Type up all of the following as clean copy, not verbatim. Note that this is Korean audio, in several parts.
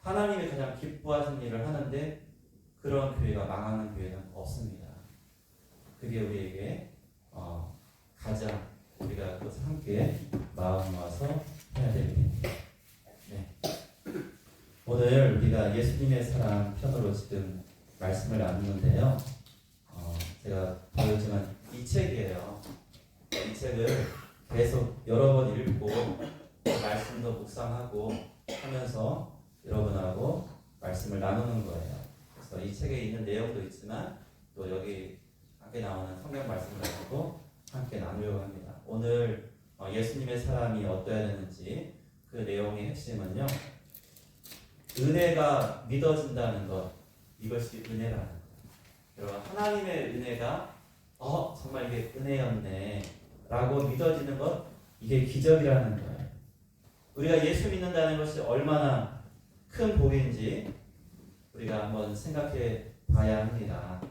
하나님이 가장 기뻐하시는 일을 하는데 그런 교회가 망하는 교회는 없습니다. 그게 우리에게 가장 우리가 그것을 함께 마음 모아서 해야 될 일입니다. 네. 오늘 우리가 예수님의 사랑 편으로 지금 말씀을 나누는데요. 제가 보여주는 이 책이에요. 이 책을 계속 여러 번 읽고 말씀도 묵상하고 하면서 여러분하고 말씀을 나누는 거예요. 그래서 이 책에 있는 내용도 있지만 또 여기 함께 나오는 성경 말씀을 가지고 함께 나누려고 합니다. 오늘 예수님의 사랑이 어떠해야 되는지 그 내용의 핵심은요. 은혜가 믿어진다는 것, 이것이 은혜라는 거예요. 여러분, 하나님의 은혜가 정말 이게 은혜였네 라고 믿어지는 것, 이게 기적이라는 거예요. 우리가 예수 믿는다는 것이 얼마나 큰 복인지 우리가 한번 생각해 봐야 합니다.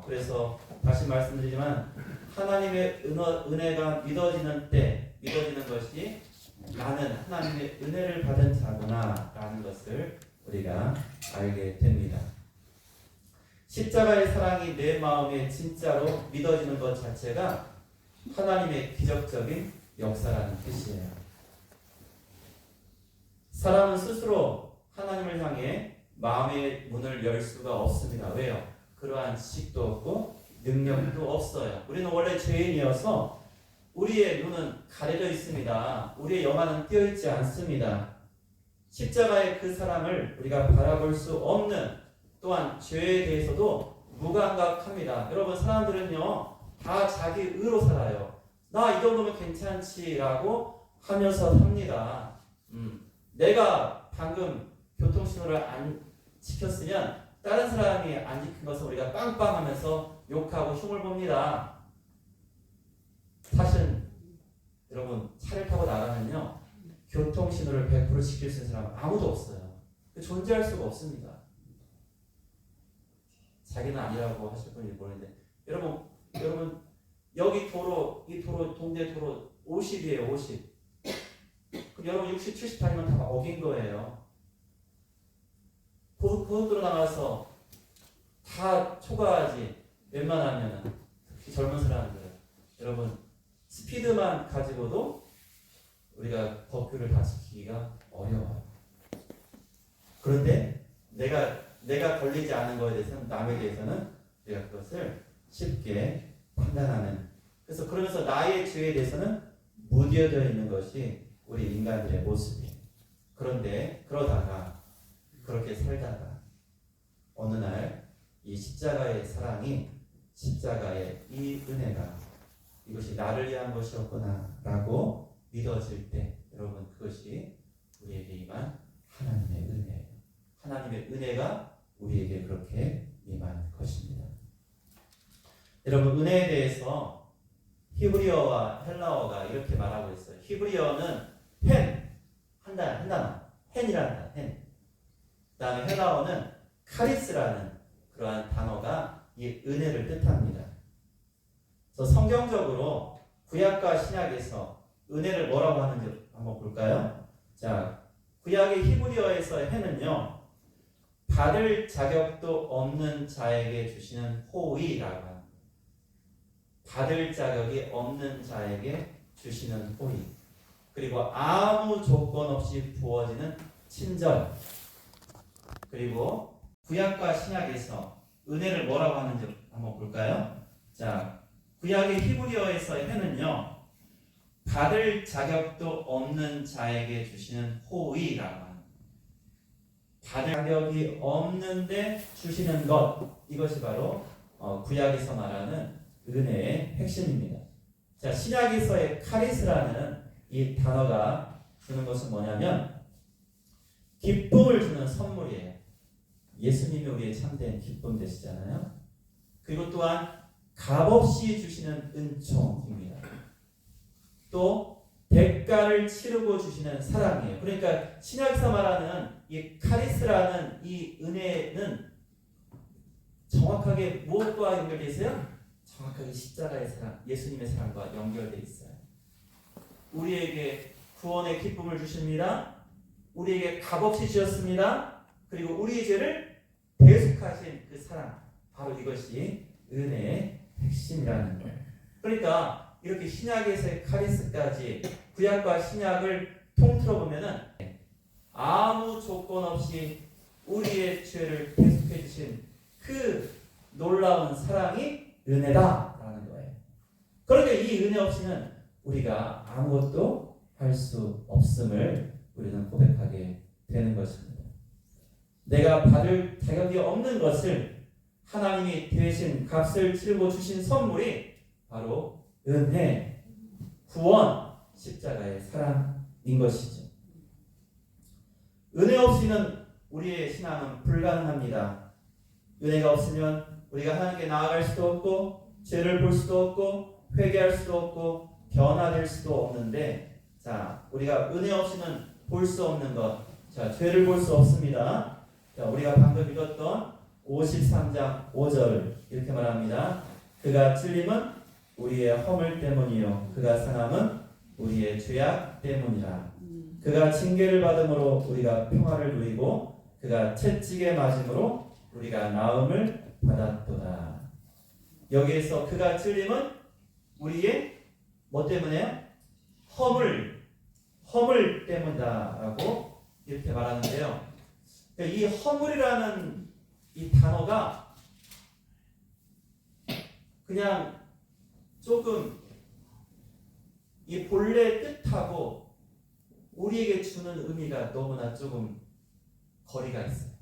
그래서 다시 말씀드리지만 하나님의 은혜가 믿어지는 때, 믿어지는 것이 나는 하나님의 은혜를 받은 자구나 라는 것을 우리가 알게 됩니다. 십자가의 사랑이 내 마음에 진짜로 믿어지는 것 자체가 하나님의 기적적인 역사라는 뜻이에요. 사람은 스스로 하나님을 향해 마음의 문을 열 수가 없습니다. 왜요? 그러한 지식도 없고 능력도 없어요. 우리는 원래 죄인이어서 우리의 눈은 가려져 있습니다. 우리의 영안은 띄어있지 않습니다. 십자가의 그 사랑을 우리가 바라볼 수 없는, 또한 죄에 대해서도 무감각합니다. 여러분, 사람들은요 다 자기 의로 살아요. 나 이 정도면 괜찮지 라고 하면서 삽니다. 내가 방금 교통신호를 안 지켰으면 다른 사람이 안 지킨 것을 우리가 빵빵하면서 욕하고 흉을 봅니다. 사실 여러분, 차를 타고 나가면요 교통신호를 100% 지킬 수 있는 사람은 아무도 없어요. 존재할 수가 없습니다. 자기는 아니라고 하실 분이 모르는데, 여러분 여기 도로, 이 도로, 동대 도로 50이에요. 50. 그럼 여러분 60, 70 다니면 다 어긴 거예요. 고속도로 나가서 다 초과하지. 웬만하면 특히 젊은 사람들, 여러분 스피드만 가지고도 우리가 법규를 다 지키기가 어려워요. 그런데 내가 걸리지 않은 것에 대해서는, 남에 대해서는 우리가 그것을 쉽게 판단하는, 그래서 그러면서 나의 죄에 대해서는 무뎌져 있는 것이 우리 인간들의 모습이에요. 그런데 그렇게 살다가 어느 날 이 십자가의 사랑이, 십자가의 이 은혜가 이것이 나를 위한 것이었구나 라고 믿어질 때, 여러분, 그것이 우리에게 임한 하나님의 은혜예요. 하나님의 은혜가 우리에게 그렇게 임한 것입니다. 여러분, 은혜에 대해서 히브리어와 헬라어가 이렇게 말하고 있어요. 히브리어는 한 단어, 헨이라는 단어, 헨. 그 다음에 헬라어는 카리스라는 그러한 단어가 이 은혜를 뜻합니다. 그래서 성경적으로 구약과 신약에서 은혜를 뭐라고 하는지 한번 볼까요? 자, 구약의 히브리어에서 헨은요, 받을 자격도 없는 자에게 주시는 호의라고 합니다. 받을 자격이 없는 자에게 주시는 호의. 그리고 아무 조건 없이 부어지는 친절. 그리고 구약과 신약에서 은혜를 뭐라고 하는지 한번 볼까요? 자, 구약의 히브리어에서 헨은요, 받을 자격도 없는 자에게 주시는 호의라고 합니다. 받을 자격이 없는데 주시는 것, 이것이 바로 구약에서 말하는 은혜의 핵심입니다. 자, 신약에서의 카리스라는 이 단어가 주는 것은 뭐냐면 기쁨을 주는 선물이에요. 예수님이 우리의 참된 기쁨 되시잖아요. 그리고 또한 값없이 주시는 은총입니다. 또 대가를 치르고 주시는 사랑이에요. 그러니까 신약에서 말하는 이 카리스라는 이 은혜는 정확하게 무엇과 연결되어 있어요? 정확하게 십자가의 사랑, 예수님의 사랑과 연결되어 있어요. 우리에게 구원의 기쁨을 주십니다. 우리에게 값없이 주셨습니다. 그리고 우리의 죄를 대속하신 그 사랑, 바로 이것이 은혜의 핵심이라는 거예요. 그러니까 이렇게 신약에서의 카리스까지 구약과 신약을 통틀어 보면은 아무 조건 없이 우리의 죄를 대속해 주신 그 놀라운 사랑이 은혜다라는 거예요. 그런데 이 은혜 없이는 우리가 아무것도 할 수 없음을 우리는 고백하게 되는 것입니다. 내가 받을 자격이 없는 것을 하나님이 대신 값을 치르고 주신 선물이 바로 은혜, 구원, 십자가의 사랑인 것이죠. 은혜 없이는 우리의 신앙은 불가능합니다. 은혜가 없으면 우리가 하나님께 나아갈 수도 없고 죄를 볼 수도 없고 회개할 수도 없고 변화될 수도 없는데, 자, 우리가 은혜 없이는 볼 수 없는 것, 자, 죄를 볼 수 없습니다. 자, 우리가 방금 읽었던 53장 5절 이렇게 말합니다. 그가 찔림은 우리의 허물 때문이요 그가 상함은 우리의 죄악 때문이라. 그가 징계를 받음으로 우리가 평화를 누리고 그가 채찍에 맞음으로 우리가 나음을 받았도다. 여기에서 그가 찔림은 우리의 뭐 때문에요? 허물 때문이다라고 이렇게 말하는데요. 이 허물이라는 이 단어가 그냥 조금 이 본래 뜻하고 우리에게 주는 의미가 너무나 조금 거리가 있어요.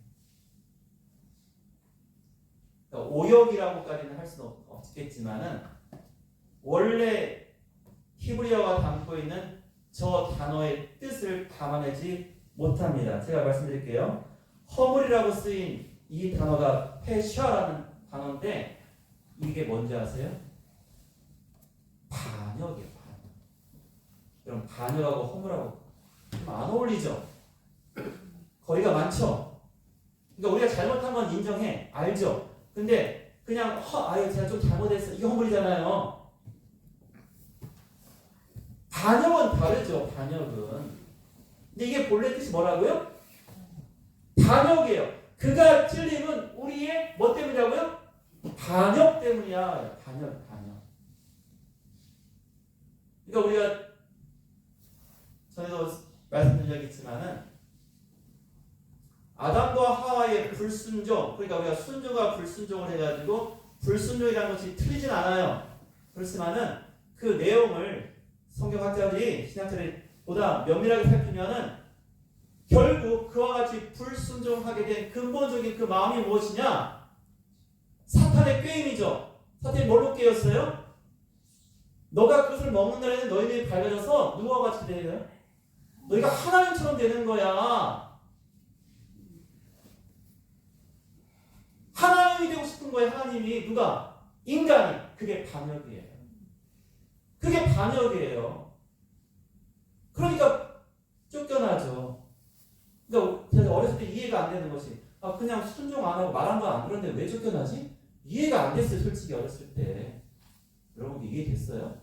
그러니까 오역이라고까지는 할 수는 없겠지만은 원래 히브리어가 담고 있는 저 단어의 뜻을 담아내지 못합니다. 제가 말씀드릴게요. 허물이라고 쓰인 이 단어가 페샤라는 단어인데 이게 뭔지 아세요? 반역이에요. 반역. 그럼 반역하고 허물하고 좀 안 어울리죠? 거리가 많죠? 그러니까 우리가 잘못한 건 인정해. 알죠? 근데 그냥 아유 제가 좀 잘못했어. 이게 허물이잖아요. 반역은 다르죠. 반역은. 근데 이게 본래 뜻이 뭐라고요? 반역이에요. 그가 찔림은 우리의 뭐 때문이라고요? 반역 때문이야. 반역. 그러니까 우리가 전에도 말씀드린 적이 있지만은 아담과 하와의 불순종, 그러니까 우리가 순종과 불순종을 해가지고 불순종이라는 것이 틀리진 않아요. 그렇지만은 그 내용을 성경학자들이 신학자들이 보다 면밀하게 살피면은 결국 그와 같이 불순종하게 된 근본적인 그 마음이 무엇이냐? 사탄의 꾀임이죠. 사탄이 뭘로 꾀였어요? 너가 그것을 먹는 날에는 너희들이 밝아져서 누구와 같이 되는? 너희가 하나님처럼 되는 거야. 하나님이 되고 싶은 거예요. 하나님이. 누가? 인간이. 그게 반역이에요. 그게 반역이에요. 그러니까 쫓겨나죠. 그러니까 제가 어렸을 때 이해가 안 되는 것이 그냥 순종 안 하고 말한 거 안 그런데 왜 쫓겨나지? 이해가 안 됐어요. 솔직히 어렸을 때. 여러분 이해됐어요?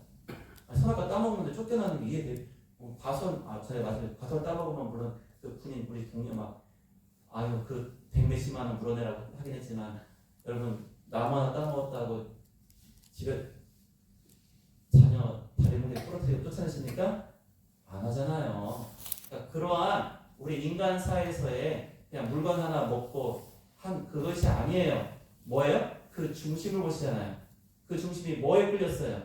선악과 따먹는데 쫓겨나는 게 이해돼. 과선, 전에 맞아요. 과선 따먹으면 물론 그 분인 우리 동료 그 100몇십만 원 물어내라고 하긴 했지만 여러분 나무 하나 따먹었다고 집에 자녀 다리 목에 부러뜨리고 쫓아내십니까? 안 하잖아요. 그러니까 그러한 우리 인간 사회에서의 그냥 물건 하나 먹고 한 그것이 아니에요. 뭐예요? 그 중심을 보시잖아요. 그 중심이 뭐에 끌렸어요?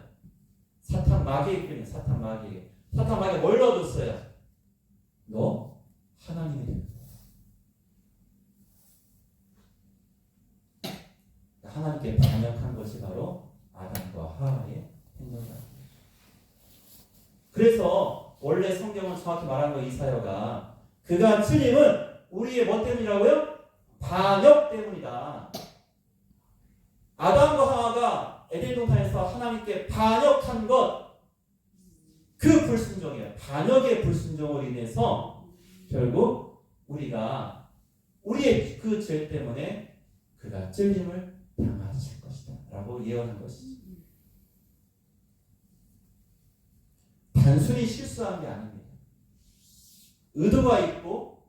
사탄 마귀에 끌린 사탄 마귀에. 사탄 마귀가 뭘 넣어줬어요? 너 하나님이 되는 거야. 하나님께 반역한 것이 바로 아담과 하와의 행동이다. 그래서 원래 성경은 정확히 말한 거 이사야가 그가 찔림은 우리의 뭐 때문이라고요? 반역 때문이다. 아담과 하와가 에덴 동산에서 하나님께 반역한 것, 그 불순종이에요. 반역의 불순종으로 인해서 결국 우리가 우리의 그 죄 때문에 그가 찔림을 당하실 것이다 라고 예언한 것이죠. 단순히 실수한 게 아닙니다. 의도가 있고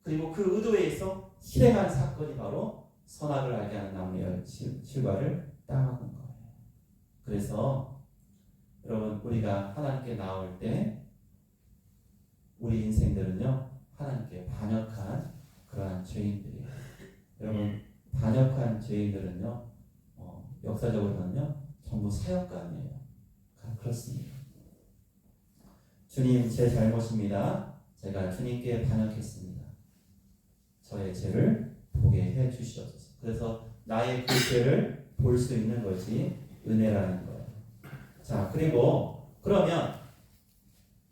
그리고 그 의도에 의해서 실행한 사건이 바로 선악을 알게 하는 나무의 실과를 따먹은 거예요. 그래서 여러분 우리가 하나님께 나올 때 우리 인생들은요 하나님께 반역한 그러한 죄인들이에요. 여러분 반역한 죄인들은요 역사적으로는요 전부 사역감이에요. 그렇습니다. 주님 제 잘못입니다. 제가 주님께 반역했습니다. 저의 죄를 보게 해 주시옵소서. 그래서 나의 그 죄를 볼 수 있는 것이 은혜라는 거예요. 자, 그리고 그러면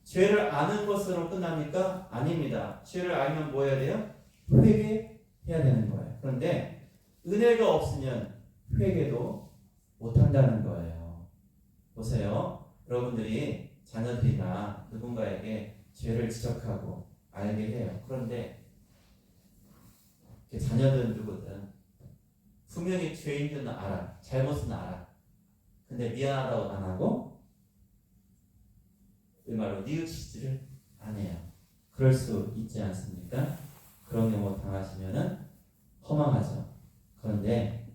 죄를 아는 것으로 끝납니까? 아닙니다. 죄를 알면 뭐 해야 돼요? 회개해야 되는 거예요. 그런데 은혜가 없으면 회개도 못한다는 거예요. 보세요. 여러분들이 자녀들이나 누군가에게 죄를 지적하고 알게 해요. 그런데 자녀든 누구든 분명히 죄인 줄은 알아. 잘못은 알아. 근데 미안하다고 안 하고 말로 뉘우치지를 안 해요. 그럴 수 있지 않습니까? 그런 경우 당하시면은 허망하죠. 그런데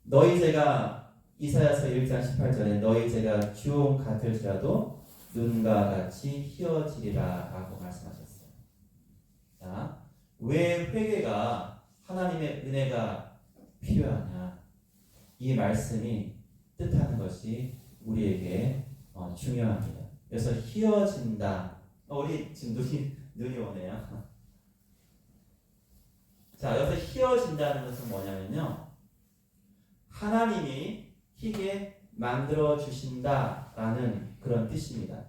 너희 죄가 이사야서 1장 18절에 너희 죄가 주홍 같을지라도 눈과 같이 희어지리라 라고 말씀하셨어요. 자, 왜 회개가 하나님의 은혜가 필요하냐? 이 말씀이 뜻하는 것이 우리에게 중요합니다. 그래서 희어진다. 우리 지금 눈이 오네요. 자, 여기서 희어진다는 것은 뭐냐면요. 하나님이 희게 만들어 주신다라는 그런 뜻입니다.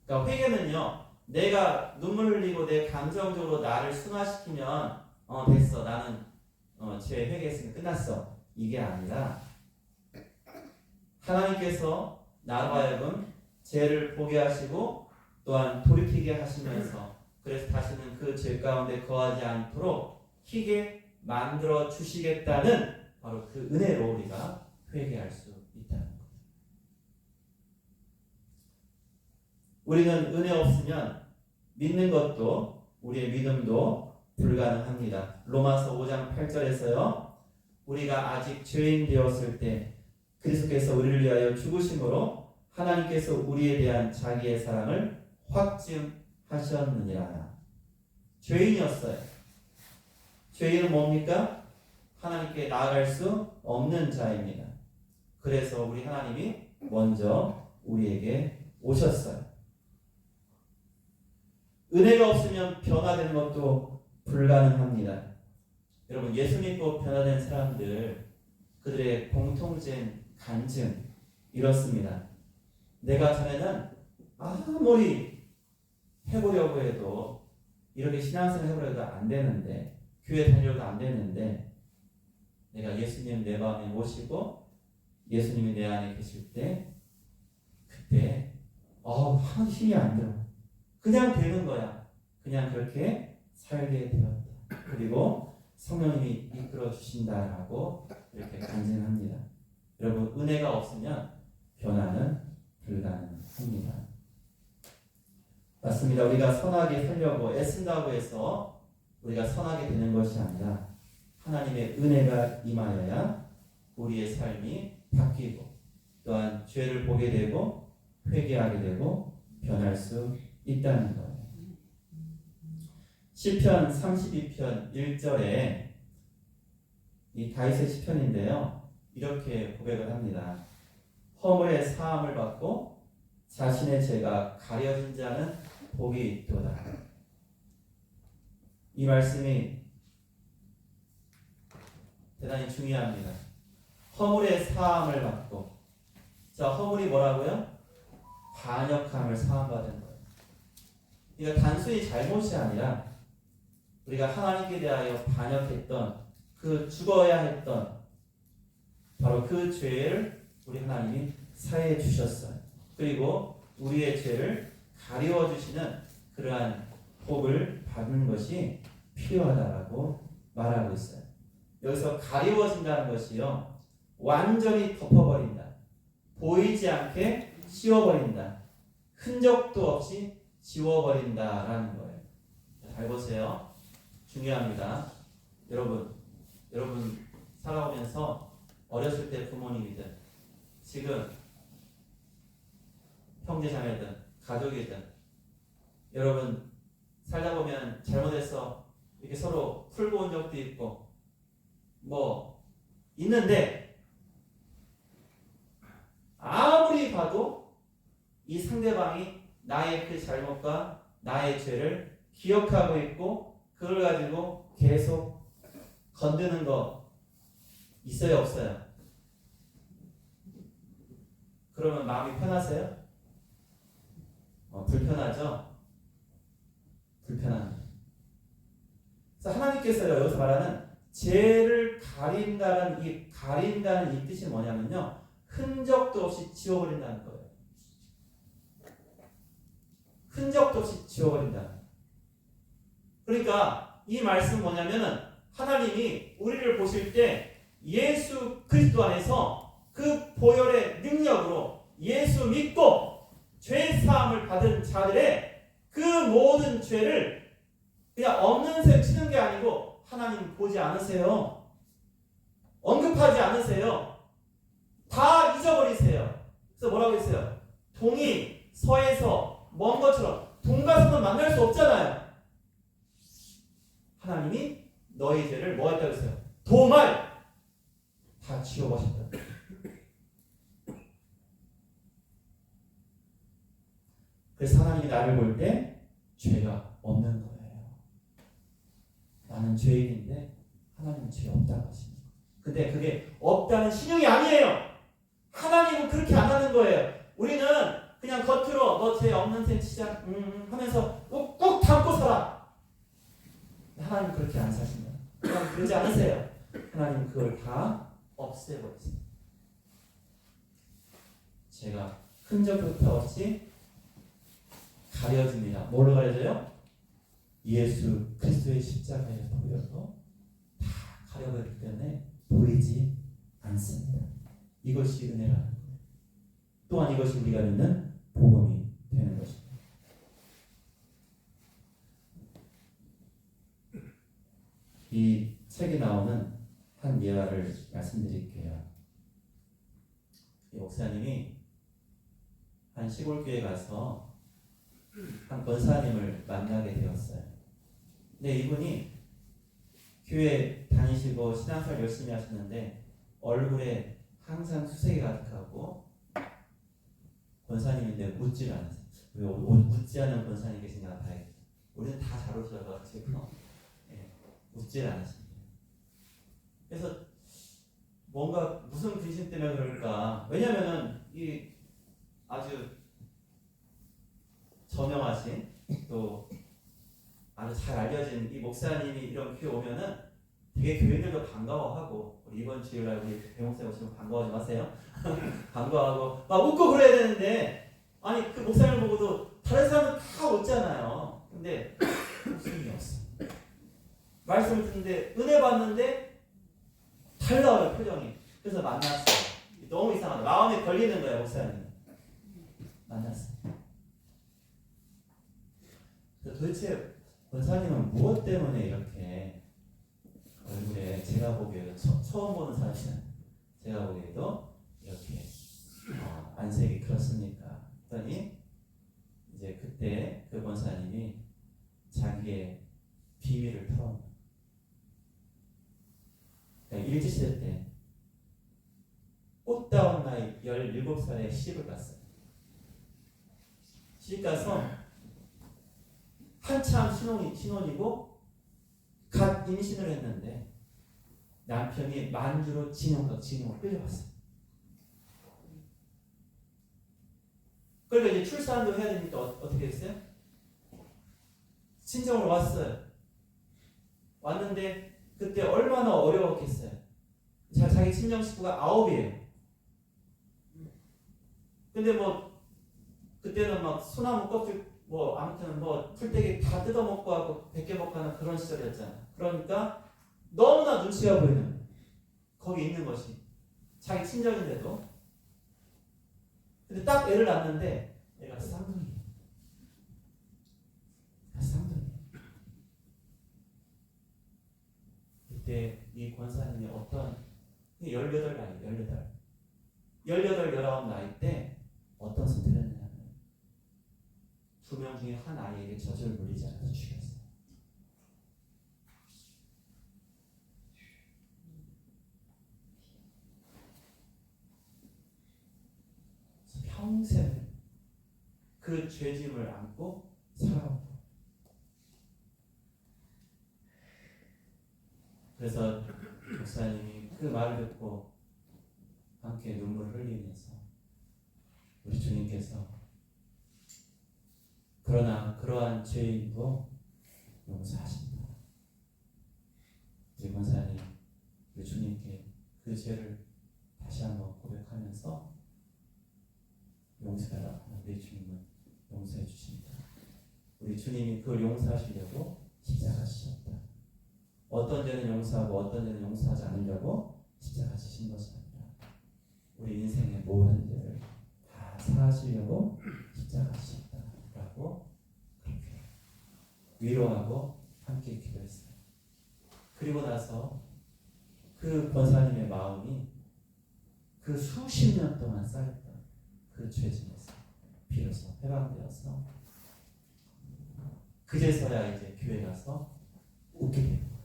그러니까 회개는요. 내가 눈물 흘리고 내 감정적으로 나를 순화시키면 됐어. 나는 죄 회개했으면 끝났어. 이게 아니라 하나님께서 나로 하여금 죄를 보게 하시고 또한 돌이키게 하시면서 그래서 다시는 그 죄 가운데 거하지 않도록 희게 만들어 주시겠다는 바로 그 은혜로 우리가 회개할 수 있다는 거예요. 우리는 은혜 없으면 믿는 것도 우리의 믿음도 불가능합니다. 로마서 5장 8절에서요. 우리가 아직 죄인 되었을 때 그리스도께서 우리를 위하여 죽으심으로 하나님께서 우리에 대한 자기의 사랑을 확증하셨느니라. 죄인이었어요. 죄인은 뭡니까? 하나님께 나아갈 수 없는 자입니다. 그래서 우리 하나님이 먼저 우리에게 오셨어요. 은혜가 없으면 변화되는 것도 불가능합니다. 여러분 예수 믿고 변화된 사람들 그들의 공통된 간증 이렇습니다. 내가 전에는 아무리 해보려고 해도 이렇게 신앙생활 해보려고 해도 안 되는데 교회 다니려고 안 되는데 내가 예수님 내 마음에 모시고 예수님이 내 안에 계실 때 그때 하나도 힘이 안 들어. 그냥 되는 거야. 그냥 그렇게 살게 되었다. 그리고 성령님이 이끌어 주신다라고 이렇게 간증합니다. 여러분 은혜가 없으면 변화는 불가능합니다. 맞습니다. 우리가 선하게 살려고 애쓴다고 해서 우리가 선하게 되는 것이 아니라 하나님의 은혜가 임하여야 우리의 삶이 바뀌고 또한 죄를 보게 되고 회개하게 되고 변할 수 있다는 거예요. 시편 32편 1절에 이 다윗의 시편인데요. 이렇게 고백을 합니다. 허물의 사함을 받고 자신의 죄가 가려진 자는 복이 있도다. 이 말씀이 대단히 중요합니다. 허물의 사함을 받고 자 허물이 뭐라고요? 반역함을 사함받은 거예요. 그러니까 단순히 잘못이 아니라 우리가 하나님께 대하여 반역했던 그 죽어야 했던 바로 그 죄를 우리 하나님이 사해 주셨어요. 그리고 우리의 죄를 가리워 주시는 그러한 복을 받는 것이 필요하다라고 말하고 있어요. 여기서 가리워진다는 것이요. 완전히 덮어버린다. 보이지 않게 씌워버린다. 흔적도 없이 지워버린다라는 거예요. 잘 보세요. 중요합니다. 여러분 살아오면서 어렸을 때 부모님이든 지금 형제 자매든 가족이든 여러분 살다 보면 잘못해서 이렇게 서로 풀고 온 적도 있고 뭐 있는데 아무리 봐도 이 상대방이 나의 그 잘못과 나의 죄를 기억하고 있고 그걸 가지고 계속 건드는 거 있어요 없어요? 그러면 마음이 편하세요? 불편하죠? 불편합니다. 그래서 하나님께서요 여기서 말하는 죄를 가린다는 이 뜻이 뭐냐면요 흔적도 없이 지워버린다는 거예요. 흔적도 없이 지워버린다. 그러니까 이 말씀 뭐냐면은 하나님이 우리를 보실 때 예수 그리스도 안에서 그 보혈의 능력으로 예수 믿고 죄 사함을 받은 자들의 그 모든 죄를 그냥 없는 셈 치는 게 아니고 하나님 보지 않으세요. 언급하지 않으세요. 다 잊어버리세요. 그래서 뭐라고 했어요? 동이 서에서 먼 것처럼 동가서는 만날 수 없잖아요. 하나님이 너희 죄를 뭐 했다고 했어요? 도말 다 지워버렸다. 그래서 하나님이 나를 볼 때 죄가 없는 거예요. 나는 죄인인데 하나님은 죄 없다고 하십니다. 근데 그게 없다는 신용이 아니에요. 하나님은 그렇게 안 하는 거예요. 우리는 그냥 겉으로 너 죄 없는 셈 치자 하면서 꾹꾹 담고 살아. 하나님은 그렇게 안 사십니다. 하나님 그러지 않으세요. 하나님은 그걸 다 없애버리세요. 제가 흔적부터 없이 가려집니다. 뭘로 가려져요? 예수 그리스도의 십자가에서 보여서 다 가려버리기 때문에 보이지 않습니다. 이것이 은혜라는 거예요. 또한 이것이 우리가 믿는 복음이 되는 것입니다. 이 책에 나오는 한 예화를 말씀드릴게요. 이 목사님이 한 시골교회 가서 한 권사님을 만나게 되었어요. 근데 이분이 교회 다니시고 신앙생활 열심히 하시는데 얼굴에 항상 수색이 가득하고 권사님인데 웃질 않으세요. 왜 웃지 않은 권사님 계신가 봐야겠죠. 우리는 다 잘 웃어가지고 웃질 않으십니다. 그래서 뭔가 무슨 귀신 때문에 그럴까? 왜냐면은 이 아주 저명하신 또 아주 잘 알려진 이 목사님이 이런 교회 오면은 되게 교인들도 반가워하고 우리 이번 주일날 우리 배목사님 오시면 반가워하지 마세요. 반가워하고 막 웃고 그래야 되는데 아니 그 목사님을 보고도 다른 사람은 다 웃잖아요. 근데 웃음이 없어. 말씀을 듣는데 은혜 받는데 달라요 표정이. 그래서 만났어요. 너무 이상하다. 마음에 걸리는 거예요 목사님. 만났어요. 도대체 권사님은 무엇 때문에 이렇게 얼굴에 제가 보기에도 처음 보는 사람이잖아요. 제가 보기에도 이렇게 안색이 그렇습니까? 했더니 이제 그때 그 권사님이 자기의 비밀을 털어놓은 일제시대 때 꽃다운 나이 17살에 시집을 갔어요. 시집 가서 한참 신혼이고 갓 임신을 했는데 남편이 만주로 진영으로 끌려갔어요. 그러니까 이제 출산도 해야 되니까 어떻게 했어요? 친정으로 왔어요. 왔는데 그때 얼마나 어려웠겠어요. 자기 친정 식구가 9이에요. 근데 뭐 그때는 막 소나무 껍질 아무튼 풀떼기 다 뜯어먹고 하고 벗겨먹고 하는 그런 시절이었잖아요. 그러니까 너무나 눈치가 보이는 거기 있는 것이 자기 친정인데도. 근데 딱 애를 낳았는데 애가 쌍둥이에요. 쌍둥이. 이 권사님이 어떤 18 나이, 18, 19 나이 때 어떤 선택을 했냐면 2명 중에 한 아이에게 젖을 물리지 않아서 죽였어요. 평생 그 죄짐을 안고 살아온 거예요. 그래서 목사님이 그 말을 듣고 함께 눈물을 흘리면서 우리 주님께서 그러나 그러한 죄인도 용서하신다. 우리 권사님 우리 주님께 그 죄를 다시 한번 고백하면서 용서해라. 우리 주님은 용서해 주십니다. 우리 주님이 그걸 용서하시려고 십자가 지셨다. 어떤 죄는 용서하고 어떤 죄는 용서하지 않으려고 십자가 지신 것이 아니라 우리 인생의 모든 죄를 다 사하시려고 십자가 지셨다라고 그렇게 위로하고 함께 기도했어요. 그리고 나서 그 권사님의 마음이 그 수십 년 동안 쌓였던 그 죄짐에서 비로소 해방되어서 그제서야 이제 교회 가서 웃게 된 거예요.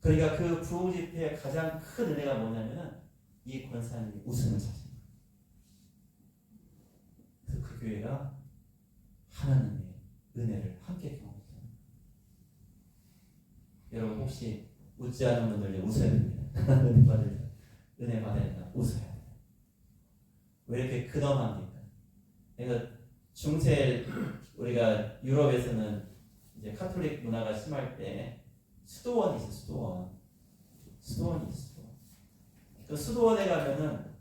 그러니까 그 부흥 집회의 가장 큰 은혜가 뭐냐면은 이 권사님이 웃음을 찾은 거예요. 그래서 그 교회가 하나님의 은혜를 함께 경험했어요. 여러분 혹시 웃지 않은 분들 웃어야 됩니다. 은혜 받아야 된다. 웃어야 돼요. 왜 이렇게 근엄합니까? 그러니까 중세 우리가 유럽에서는 이제 카톨릭 문화가 심할 때 수도원이 있어요. 수도원이 있어. 그 수도원에 가면은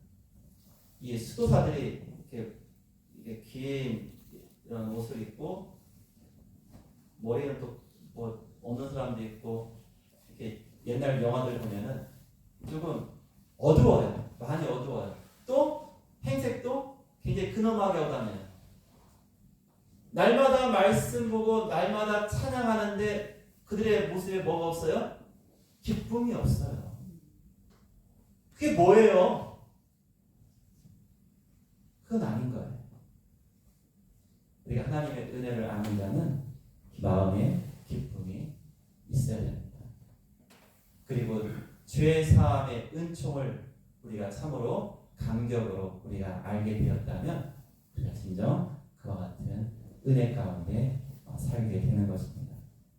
이 수도사들이 이렇게 긴 이런 옷을 입고 머리는 또 뭐 없는 사람도 있고 이렇게 옛날 영화들 보면은 조금 어두워요. 많이 어두워요. 또 행색도 굉장히 근엄하게 하고 다녀요. 날마다 말씀 보고 날마다 찬양하는데 그들의 모습에 뭐가 없어요? 기쁨이 없어요. 그게 뭐예요? 그건 아닌 거예요. 우리가 하나님의 은혜를 아는 자는 마음에 기쁨이 있어야 됩니다. 그리고 죄 사함의 은총을 우리가 참으로 감격으로 우리가 알게 되었다면 우리가 진정 그와 같은 은혜 가운데 살게 되는 것입니다.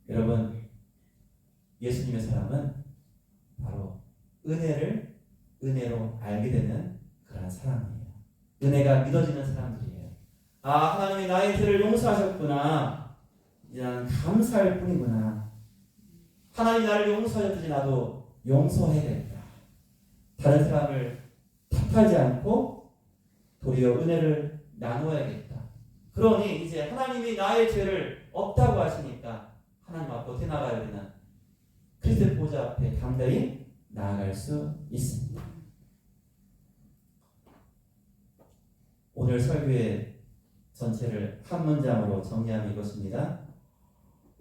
여러분 예수님의 사랑은 바로 은혜를 은혜로 알게 되는 그런 사랑이에요. 은혜가 믿어지는 사람들이에요. 아, 하나님이 나의 죄를 용서하셨구나. 이런 감사할 뿐이구나. 하나님이 나를 용서하셨듯이 나도 용서해야겠다. 다른 사람을 탓하지 않고 도리어 은혜를 나누어야겠다. 그러니 이제 하나님이 나의 죄를 없다고 하시니까 하나님 앞에 어떻게 나가야 되나? 그리스도의 보좌 앞에 담대히 나아갈 수 있습니다. 오늘 설교의 전체를 한 문장으로 정리하면 이것입니다.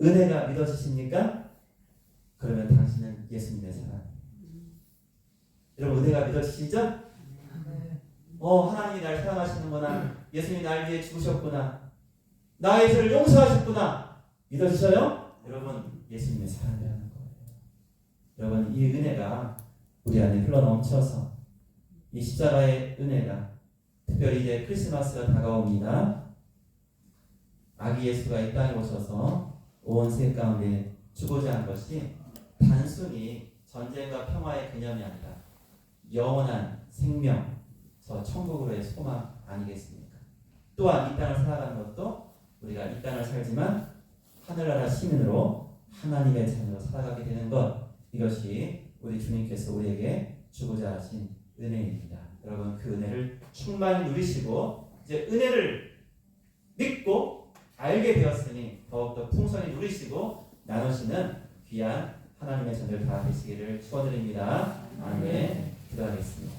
은혜가 믿어지십니까? 그러면 당신은 예수님의 사랑이에요. 여러분 은혜가 믿어지시죠? 하나님이 날 사랑하시는구나. 예수님이 날 위해 죽으셨구나. 나의 죄를 용서하셨구나. 믿어지셔요? 여러분 예수님의 사랑이라는 거예요. 여러분 이 은혜가 우리 안에 흘러넘쳐서 이 십자가의 은혜가 특별히 이제 크리스마스가 다가옵니다. 아기 예수가 이 땅에 오셔서 온 세계 가운데 주고자 한 것이 단순히 전쟁과 평화의 개념이 아니라 영원한 생명, 저 천국으로의 소망 아니겠습니까? 또한 이 땅을 살아가는 것도 우리가 이 땅을 살지만 하늘나라 시민으로 하나님의 자녀로 살아가게 되는 것, 이것이 우리 주님께서 우리에게 주고자 하신 은혜입니다. 여러분 그 은혜를 충만히 누리시고 이제 은혜를 믿고 알게 되었으니 더욱더 풍성히 누리시고 나누시는 귀한 하나님의 자녀들 다 되시기를 축원드립니다. 아멘. 기도하겠습니다.